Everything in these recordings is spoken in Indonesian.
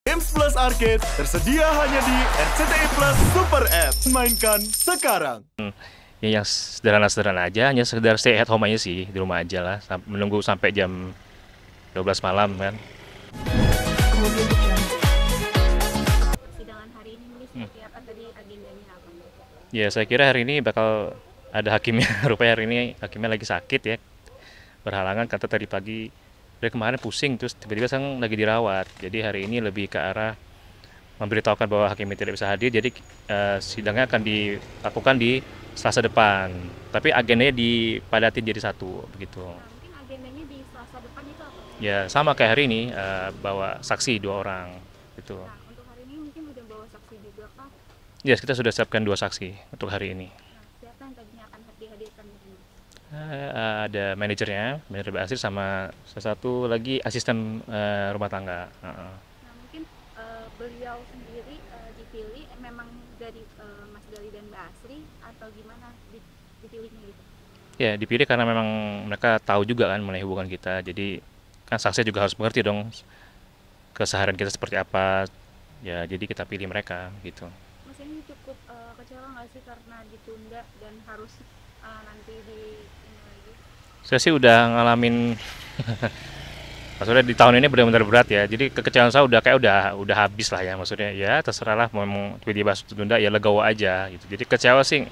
Games Plus Arcade tersedia hanya di RCTI Plus Super App. Mainkan sekarang. Ya, yang sederhana-sederhana aja, hanya sekedar stay at home aja sih, di rumah aja lah, menunggu sampai jam 12 malam kan. Persidangan hari ini seperti apa tadi agendanya apa? Ya, saya kira hari ini bakal ada hakimnya. Rupanya hari ini hakimnya lagi sakit ya, berhalangan, kata tadi pagi dari kemarin pusing, terus tiba-tiba sekarang lagi dirawat. Jadi hari ini lebih ke arah memberitahukan bahwa hakimnya tidak bisa hadir, jadi sidangnya akan dilakukan di Selasa depan. Tapi agendanya dipadatin jadi satu begitu. Nah, mungkin agendanya di Selasa depan itu apa? Ya sama kayak hari ini, bawa saksi 2 orang gitu. Nah, untuk hari ini mungkin udah bawa saksi juga kah? Ya, kita sudah siapkan 2 saksi untuk hari ini. Nah, siapa yang tadinya akan dihadirkan di sini? Ada manajer Basir, sama satu lagi asisten rumah tangga. Nah, mungkin beliau sendiri dipilih memang dari Mas Gali dan Mbak Asri atau gimana dipilihnya gitu? Ya, dipilih karena memang mereka tahu juga kan mengenai hubungan kita. Jadi kan saksi juga harus mengerti dong keseharian kita seperti apa. Ya, jadi kita pilih mereka gitu. Mas ini cukup kecewa nggak sih karena ditunda dan harus nanti di ini lagi? Saya sih udah ngalamin maksudnya di tahun ini benar-benar berat ya. Jadi kekecewaan saya udah habis lah ya, maksudnya ya terserah lah, mau tiba-tiba tunda ya legowo aja gitu. Jadi kecewa sih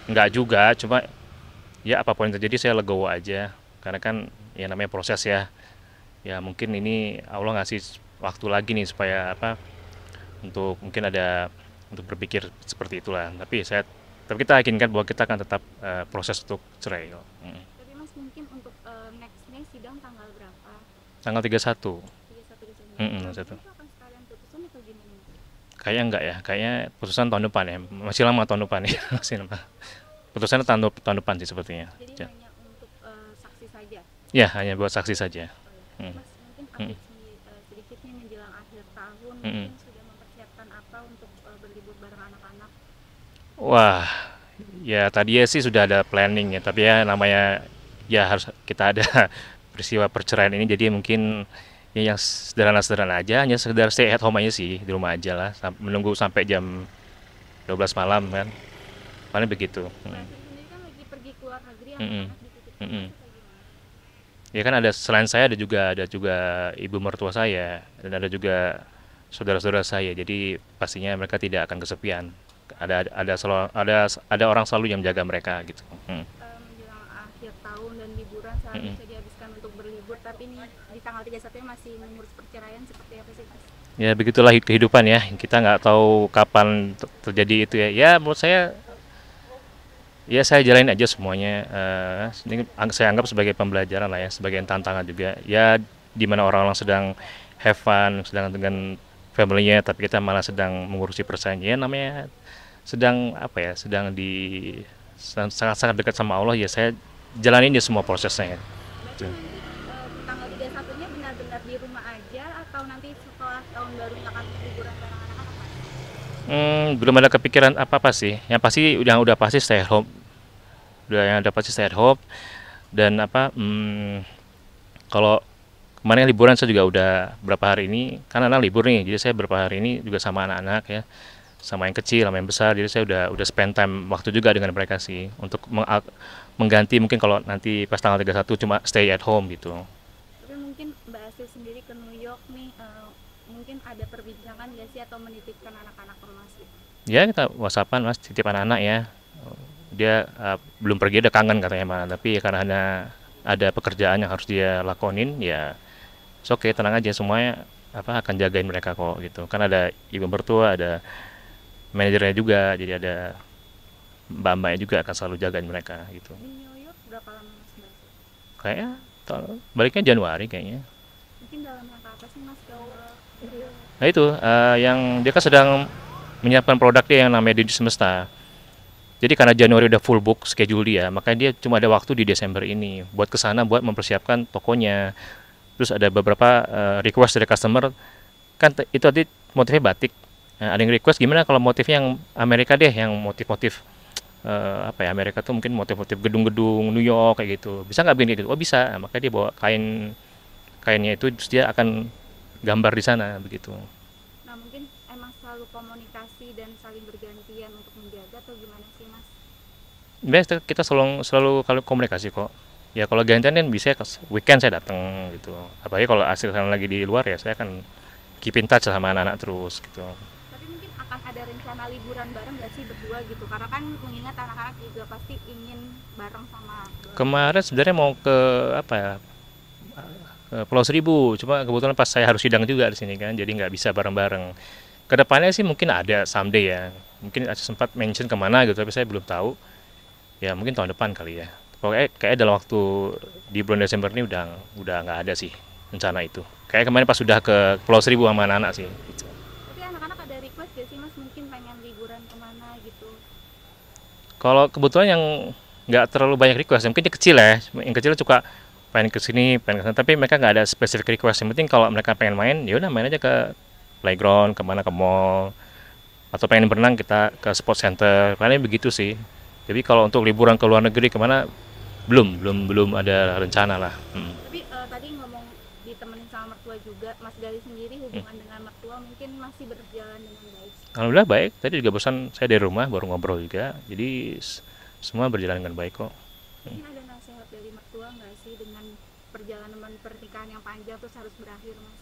nggak juga, cuma ya apapun yang terjadi saya legowo aja. Karena kan ya namanya proses ya. Ya mungkin ini Allah ngasih waktu lagi nih supaya apa, untuk mungkin ada untuk berpikir seperti itulah. Tapi kita yakinkan bahwa kita akan tetap proses untuk cerai. Tapi Mas mungkin untuk nextnya sidang tanggal berapa? Tanggal 31. 31 Desember. Satu. Itu akan sekalian putusan atau gimana? Kayaknya enggak ya, kayaknya putusan tahun depan ya, masih lama tahun depan ya, masih lama. Putusannya tahun depan sih sepertinya. Jadi hanya untuk saksi saja? Ya, hanya buat saksi saja. Oh, ya. Mas mungkin update sedikitnya menjelang akhir tahun, mungkin sudah mempersiapkan apa untuk berlibur bareng anak-anak? Wah, ya tadi ya sih sudah ada planning ya, tapi ya namanya ya harus kita ada peristiwa perceraian ini, jadi mungkin ya yang sederhana-sederhana aja, hanya sekedar stay at home aja sih, di rumah aja lah, menunggu sampai jam 12 malam kan, paling begitu. Mas sendiri kan lagi pergi ke luar negeri, Mm-mm. anak-anak dititipkan Mm-mm. itu kayak gimana? Ya kan ada, selain saya ada juga ibu mertua saya, dan ada juga saudara-saudara saya, jadi pastinya mereka tidak akan kesepian. Ada orang selalu yang menjaga mereka gitu. Menjelang akhir tahun dan liburan seharusnya dihabiskan untuk berlibur, tapi nih di tanggal 31 masih mengurus perceraian, seperti apa sih Mas? Ya begitulah kehidupan ya, kita nggak tahu kapan terjadi itu ya. Ya menurut saya, ya saya jalanin aja semuanya. Ini saya anggap sebagai pembelajaran lah ya, sebagai tantangan juga. Ya di mana orang-orang sedang have fun, sedang dengan family-nya, tapi kita malah sedang mengurusi persaingan. Ya namanya sedang apa ya, sangat-sangat dekat sama Allah ya, saya jalanin aja semua prosesnya. Berarti nanti tanggal 31-nya benar-benar di rumah aja atau nanti setelah tahun barunya akan liburan bareng anak-anak Mas? Belum ada kepikiran apa-apa sih. Yang udah pasti stay at home. Dan apa, kalau kemarin liburan saya juga udah berapa hari ini, kan anak libur nih, jadi saya berapa hari ini juga sama anak-anak ya, sama yang kecil, sama yang besar, jadi saya udah spend time waktu juga dengan mereka sih, untuk mengganti mungkin kalau nanti pas tanggal 31 cuma stay at home gitu. Tapi mungkin Mbak Asri sendiri ke New York nih, mungkin ada perbincangan nggak sih atau menitipkan anak-anak ke Mas gitu? Ya kita whatsappan Mas, titip anak-anak ya. Dia belum pergi, ada kangen katanya mah, tapi karena ada pekerjaan yang harus dia lakonin ya, oke, tenang aja, semuanya apa akan jagain mereka kok gitu. Kan ada ibu mertua, ada manajernya juga, jadi ada mbak-mbaknya juga akan selalu jagain mereka gitu. Di New York berapa lama Mas Mbak Asri? Kayaknya baliknya Januari kayaknya. Mungkin dalam rangka apa sih Mas ke Nah itu yang dia kan sedang menyiapkan produk dia yang namanya Didi Semesta. Jadi karena Januari udah full book schedule dia, makanya dia cuma ada waktu di Desember ini buat kesana, buat mempersiapkan tokonya. Terus ada beberapa request dari customer, kan itu tadi motifnya batik. Nah, ada yang request gimana kalau motifnya yang Amerika deh, yang motif-motif apa ya, Amerika tuh mungkin motif-motif gedung-gedung New York kayak gitu. Bisa nggak bikin kayak gitu? Oh bisa. Nah, makanya dia bawa kainnya itu, terus dia akan gambar di sana begitu. Nah mungkin emang selalu komunikasi dan saling bergantian untuk menjaga atau gimana sih Mas? Biasa kita selalu kalau komunikasi kok. Ya kalau gantian kan bisa weekend saya datang gitu. Apalagi kalau asli saya lagi di luar ya saya akan keep in touch sama anak-anak terus gitu. Tapi mungkin akan ada rencana liburan bareng nggak sih berdua gitu? Karena kan mengingat anak-anak juga pasti ingin bareng sama Kemarin sebenarnya mau ke apa ya? Ke Pulau Seribu, cuma kebetulan pas saya harus sidang juga di sini kan, jadi nggak bisa bareng-bareng. Kedepannya sih mungkin ada someday ya, mungkin sempat mention kemana gitu, tapi saya belum tahu. Ya mungkin tahun depan kali ya. Pokoknya kayak dalam waktu di bulan Desember ini udah nggak ada sih rencana itu. Kayak kemarin pas sudah ke Pulau Seribu sama anak-anak sih. Tapi anak-anak ada request gak sih Mas mungkin pengen liburan kemana gitu? Kalau kebetulan yang nggak terlalu banyak request, mungkin yang kecil ya, yang kecil suka pengen ke sini, pengen ke sana, tapi mereka nggak ada spesifik request. Yang penting kalau mereka pengen main, ya udah main aja ke playground, kemana ke mall, atau pengen berenang kita ke sport center, paling begitu sih. Jadi kalau untuk liburan ke luar negeri kemana belum ada rencana lah. Tapi tadi ngomong ditemenin sama mertua juga, Mas Gali sendiri hubungan dengan mertua mungkin masih berjalan dengan baik. Alhamdulillah baik. Tadi juga barusan saya dari rumah baru ngobrol juga. Jadi semua berjalan dengan baik kok. Mungkin ada nasihat dari mertua nggak sih dengan perjalanan pernikahan yang panjang terus harus berakhir Mas?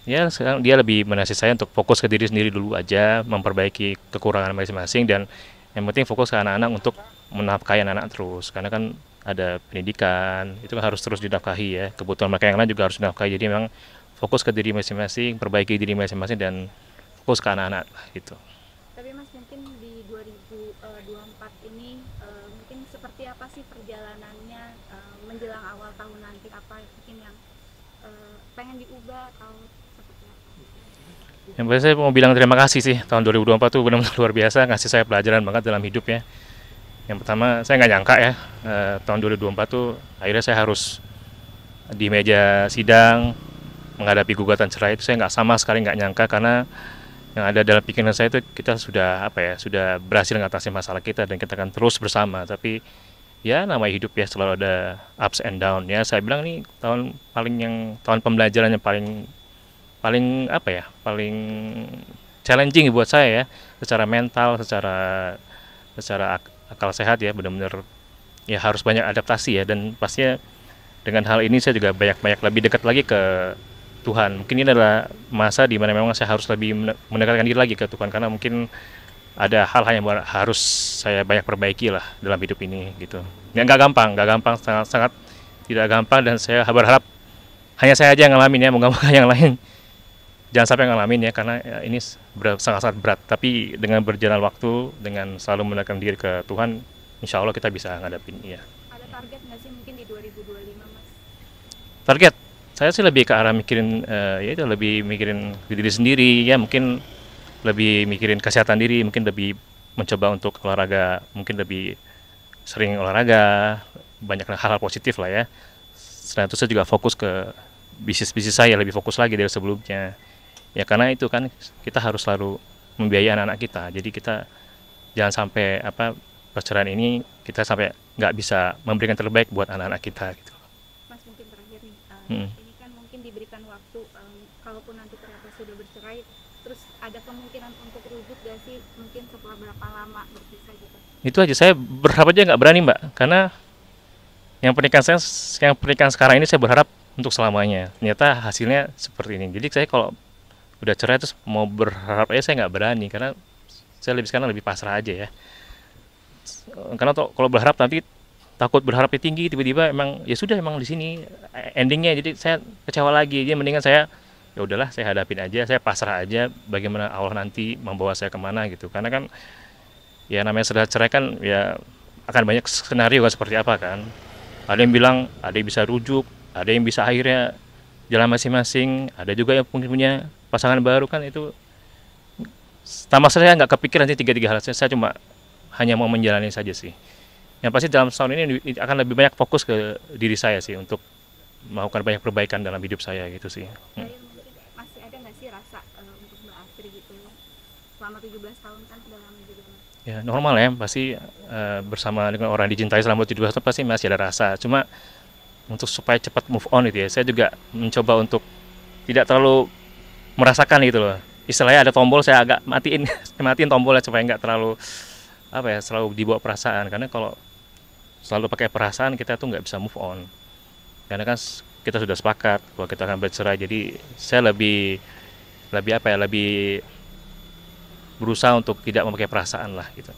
Ya sekarang dia lebih menasihati saya untuk fokus ke diri sendiri dulu aja, memperbaiki kekurangan masing-masing, dan yang penting fokus ke anak-anak untuk menafkahi anak-anak terus, karena kan ada pendidikan itu kan harus terus dinafkahi ya, kebutuhan mereka yang lain juga harus dinafkahi. Jadi memang fokus ke diri masing-masing, perbaiki diri masing-masing, dan fokus ke anak-anak gitu. Tapi Mas mungkin di 2024 ini mungkin seperti apa sih perjalanannya menjelang awal tahun nanti, apa mungkin yang pengen diubah atau seperti apa? Yang pasti saya mau bilang terima kasih sih, tahun 2024 tuh benar-benar luar biasa, ngasih saya pelajaran banget dalam hidup ya. Yang pertama saya nggak nyangka ya, tahun 2024 tuh akhirnya saya harus di meja sidang menghadapi gugatan cerai. Itu saya nggak nyangka, karena yang ada dalam pikiran saya itu kita sudah sudah berhasil mengatasi masalah kita dan kita akan terus bersama. Tapi ya namanya hidup ya, selalu ada ups and down ya. Saya bilang nih tahun pembelajaran yang paling challenging buat saya ya, secara mental, secara akal sehat ya, benar-benar ya harus banyak adaptasi ya. Dan pastinya dengan hal ini saya juga banyak lebih dekat lagi ke Tuhan. Mungkin ini adalah masa di mana memang saya harus lebih mendekatkan diri lagi ke Tuhan, karena mungkin ada hal-hal yang harus saya banyak perbaiki lah dalam hidup ini gitu. Ya nggak gampang, sangat tidak gampang, dan saya berharap hanya saya aja yang ngalamin ya, moga-moga yang lain jangan sampai ngalamin ya, karena ya, ini sangat-sangat berat. Tapi dengan berjalan waktu, dengan selalu mendekatkan diri ke Tuhan, insya Allah kita bisa ngadapin ya. Ada target nggak sih mungkin di 2025 Mas? Target saya sih lebih ke arah mikirin ya itu, lebih mikirin diri sendiri ya, mungkin lebih mikirin kesehatan diri, mungkin lebih mencoba untuk olahraga, mungkin lebih sering olahraga, banyak hal-hal positif lah ya. Selain itu saya juga fokus ke bisnis saya, lebih fokus lagi dari sebelumnya ya, karena itu kan kita harus selalu membiayai anak-anak kita. Jadi kita jangan sampai perceraian ini kita sampai nggak bisa memberikan terbaik buat anak-anak kita gitu. Mas mungkin terakhir nih, ini kan mungkin diberikan waktu, kalaupun nanti ternyata sudah bercerai, terus ada kemungkinan untuk rujuk gak sih, mungkin setelah berapa lama berpisah gitu? Itu aja, saya berharap aja nggak berani Mbak, karena yang pernikahan sekarang ini saya berharap untuk selamanya. Ternyata hasilnya seperti ini. Jadi saya kalau udah cerai terus mau berharap aja saya nggak berani, karena saya sekarang lebih pasrah aja ya. Karena kalau berharap nanti takut berharapnya tinggi, tiba-tiba emang ya sudah, emang di sini endingnya, jadi saya kecewa lagi. Jadi mendingan saya ya udahlah, saya hadapin aja, saya pasrah aja bagaimana Allah nanti membawa saya kemana gitu. Karena kan ya namanya sudah cerai kan ya akan banyak skenario kan, seperti apa kan. Ada yang bilang ada yang bisa rujuk, ada yang bisa akhirnya jalan masing-masing, ada juga yang mungkin punya pasangan baru kan. Itu sama saya nggak kepikiran sih tiga hal. Saya cuma hanya mau menjalani saja sih. Yang pasti dalam tahun ini akan lebih banyak fokus ke diri saya sih, untuk melakukan banyak perbaikan dalam hidup saya gitu sih. Mungkin masih ada nggak sih rasa untuk Mbak Astri gitu selama 17 tahun kan sudah lama juga Mas? Ya normal ya, pasti bersama dengan orang dicintai selama 17 tahun pasti masih ada rasa. Cuma untuk supaya cepat move on gitu ya, saya juga mencoba untuk tidak terlalu merasakan gitu loh. istilahnya ada tombol, saya agak matiin matiin tombolnya supaya nggak terlalu selalu dibawa perasaan, karena kalau selalu pakai perasaan kita tuh nggak bisa move on, karena kan kita sudah sepakat bahwa kita akan bercerai. Jadi saya lebih lebih berusaha untuk tidak memakai perasaan lah gitu.